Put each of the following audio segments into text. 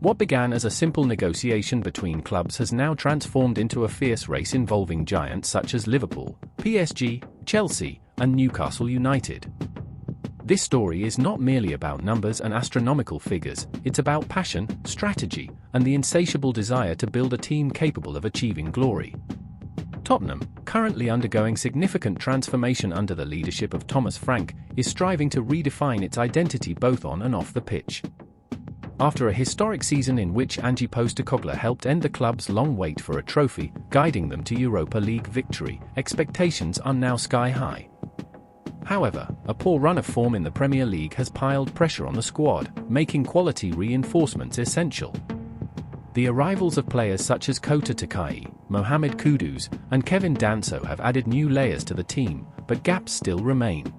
What began as a simple negotiation between clubs has now transformed into a fierce race involving giants such as Liverpool, PSG, Chelsea, and Newcastle United. This story is not merely about numbers and astronomical figures, it's about passion, strategy, and the insatiable desire to build a team capable of achieving glory. Tottenham, currently undergoing significant transformation under the leadership of Thomas Frank, is striving to redefine its identity both on and off the pitch. After a historic season in which Ange Postecoglou helped end the club's long wait for a trophy, guiding them to Europa League victory, expectations are now sky high. However, a poor run of form in the Premier League has piled pressure on the squad, making quality reinforcements essential. The arrivals of players such as Kota Takai, Mohamed Kudus, and Kevin Danso have added new layers to the team, but gaps still remain.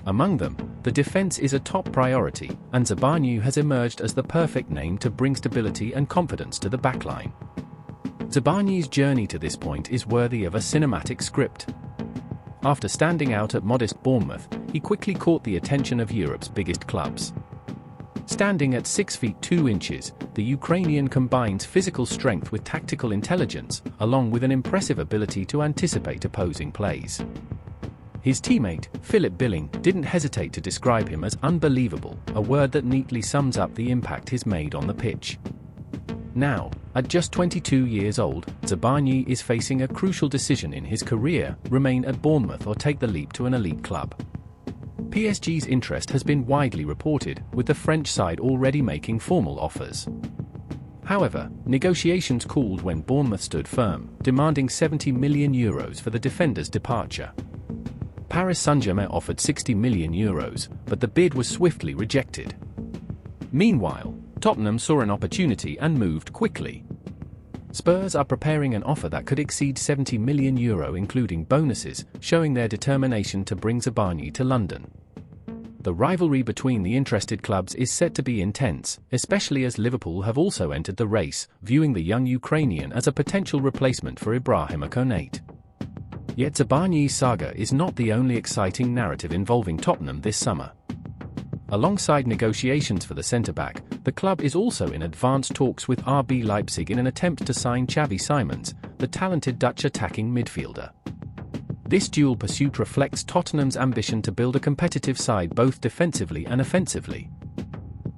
Among them, the defense is a top priority, and Zabani has emerged as the perfect name to bring stability and confidence to the backline. Zabani's journey to this point is worthy of a cinematic script. After standing out at modest Bournemouth, he quickly caught the attention of Europe's biggest clubs. Standing at 6 feet 2 inches, the Ukrainian combines physical strength with tactical intelligence, along with an impressive ability to anticipate opposing plays. His teammate, Philip Billing, didn't hesitate to describe him as unbelievable, a word that neatly sums up the impact he's made on the pitch. Now, at just 22 years old, Zabani is facing a crucial decision in his career: remain at Bournemouth or take the leap to an elite club. PSG's interest has been widely reported, with the French side already making formal offers. However, negotiations cooled when Bournemouth stood firm, demanding €70 million for the defender's departure. Paris Saint-Germain offered €60 million, but the bid was swiftly rejected. Meanwhile, Tottenham saw an opportunity and moved quickly. Spurs are preparing an offer that could exceed €70 million including bonuses, showing their determination to bring Zabani to London. The rivalry between the interested clubs is set to be intense, especially as Liverpool have also entered the race, viewing the young Ukrainian as a potential replacement for Ibrahima Konate. Yet Zabani's saga is not the only exciting narrative involving Tottenham this summer. Alongside negotiations for the centre-back, the club is also in advanced talks with RB Leipzig in an attempt to sign Xavi Simons, the talented Dutch attacking midfielder. This dual pursuit reflects Tottenham's ambition to build a competitive side both defensively and offensively.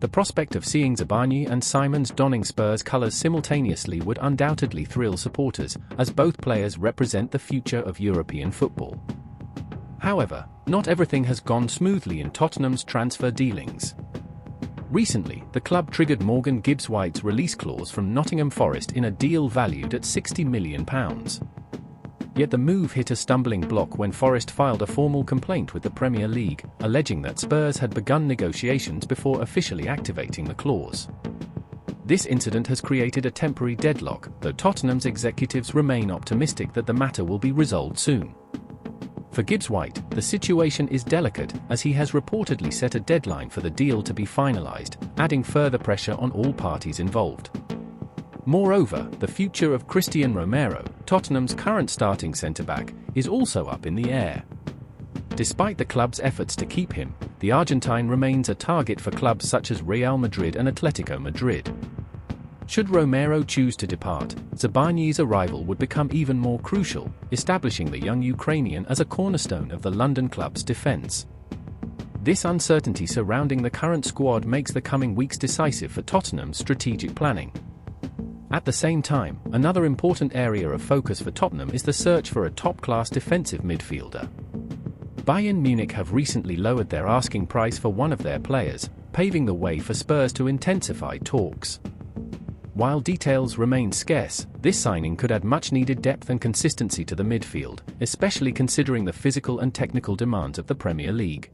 The prospect of seeing Zabani and Simons donning Spurs colours simultaneously would undoubtedly thrill supporters, as both players represent the future of European football. However, not everything has gone smoothly in Tottenham's transfer dealings. Recently, the club triggered Morgan Gibbs-White's release clause from Nottingham Forest in a deal valued at £60 million. Yet the move hit a stumbling block when Forest filed a formal complaint with the Premier League, alleging that Spurs had begun negotiations before officially activating the clause. This incident has created a temporary deadlock, though Tottenham's executives remain optimistic that the matter will be resolved soon. For Gibbs-White, the situation is delicate, as he has reportedly set a deadline for the deal to be finalised, adding further pressure on all parties involved. Moreover, the future of Christian Romero, Tottenham's current starting centre-back, is also up in the air. Despite the club's efforts to keep him, the Argentine remains a target for clubs such as Real Madrid and Atletico Madrid. Should Romero choose to depart, Zabani's arrival would become even more crucial, establishing the young Ukrainian as a cornerstone of the London club's defence. This uncertainty surrounding the current squad makes the coming weeks decisive for Tottenham's strategic planning. At the same time, another important area of focus for Tottenham is the search for a top-class defensive midfielder. Bayern Munich have recently lowered their asking price for one of their players, paving the way for Spurs to intensify talks. While details remain scarce, this signing could add much-needed depth and consistency to the midfield, especially considering the physical and technical demands of the Premier League.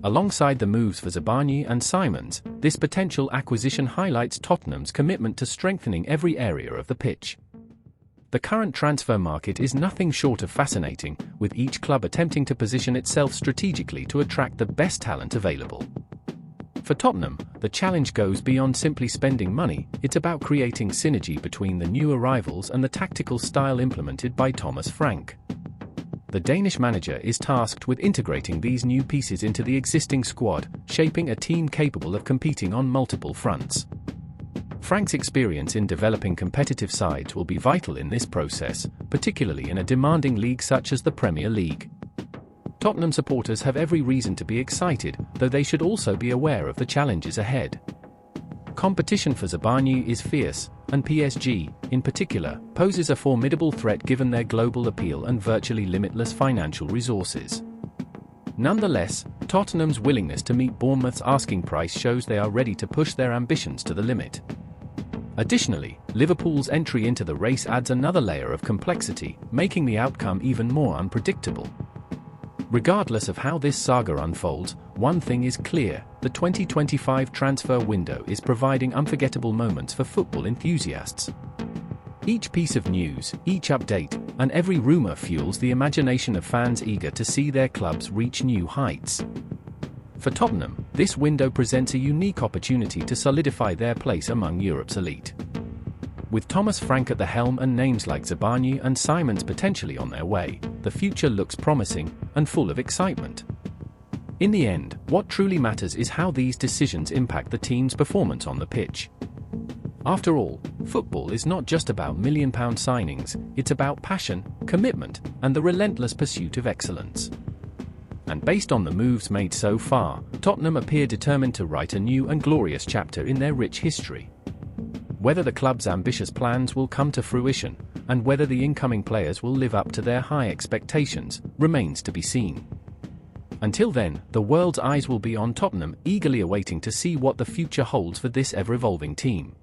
Alongside the moves for Zabani and Simons, this potential acquisition highlights Tottenham's commitment to strengthening every area of the pitch. The current transfer market is nothing short of fascinating, with each club attempting to position itself strategically to attract the best talent available. For Tottenham, the challenge goes beyond simply spending money, it's about creating synergy between the new arrivals and the tactical style implemented by Thomas Frank. The Danish manager is tasked with integrating these new pieces into the existing squad, shaping a team capable of competing on multiple fronts. Frank's experience in developing competitive sides will be vital in this process, particularly in a demanding league such as the Premier League. Tottenham supporters have every reason to be excited, though they should also be aware of the challenges ahead. Competition for Zabani is fierce, and PSG, in particular, poses a formidable threat given their global appeal and virtually limitless financial resources. Nonetheless, Tottenham's willingness to meet Bournemouth's asking price shows they are ready to push their ambitions to the limit. Additionally, Liverpool's entry into the race adds another layer of complexity, making the outcome even more unpredictable. Regardless of how this saga unfolds, one thing is clear: the 2025 transfer window is providing unforgettable moments for football enthusiasts. Each piece of news, each update, and every rumor fuels the imagination of fans eager to see their clubs reach new heights. For Tottenham, this window presents a unique opportunity to solidify their place among Europe's elite. With Thomas Frank at the helm and names like Zabani and Simons potentially on their way, the future looks promising and full of excitement. In the end, what truly matters is how these decisions impact the team's performance on the pitch. After all, football is not just about million-pound signings, it's about passion, commitment, and the relentless pursuit of excellence. And based on the moves made so far, Tottenham appear determined to write a new and glorious chapter in their rich history. Whether the club's ambitious plans will come to fruition, and whether the incoming players will live up to their high expectations, remains to be seen. Until then, the world's eyes will be on Tottenham, eagerly awaiting to see what the future holds for this ever-evolving team.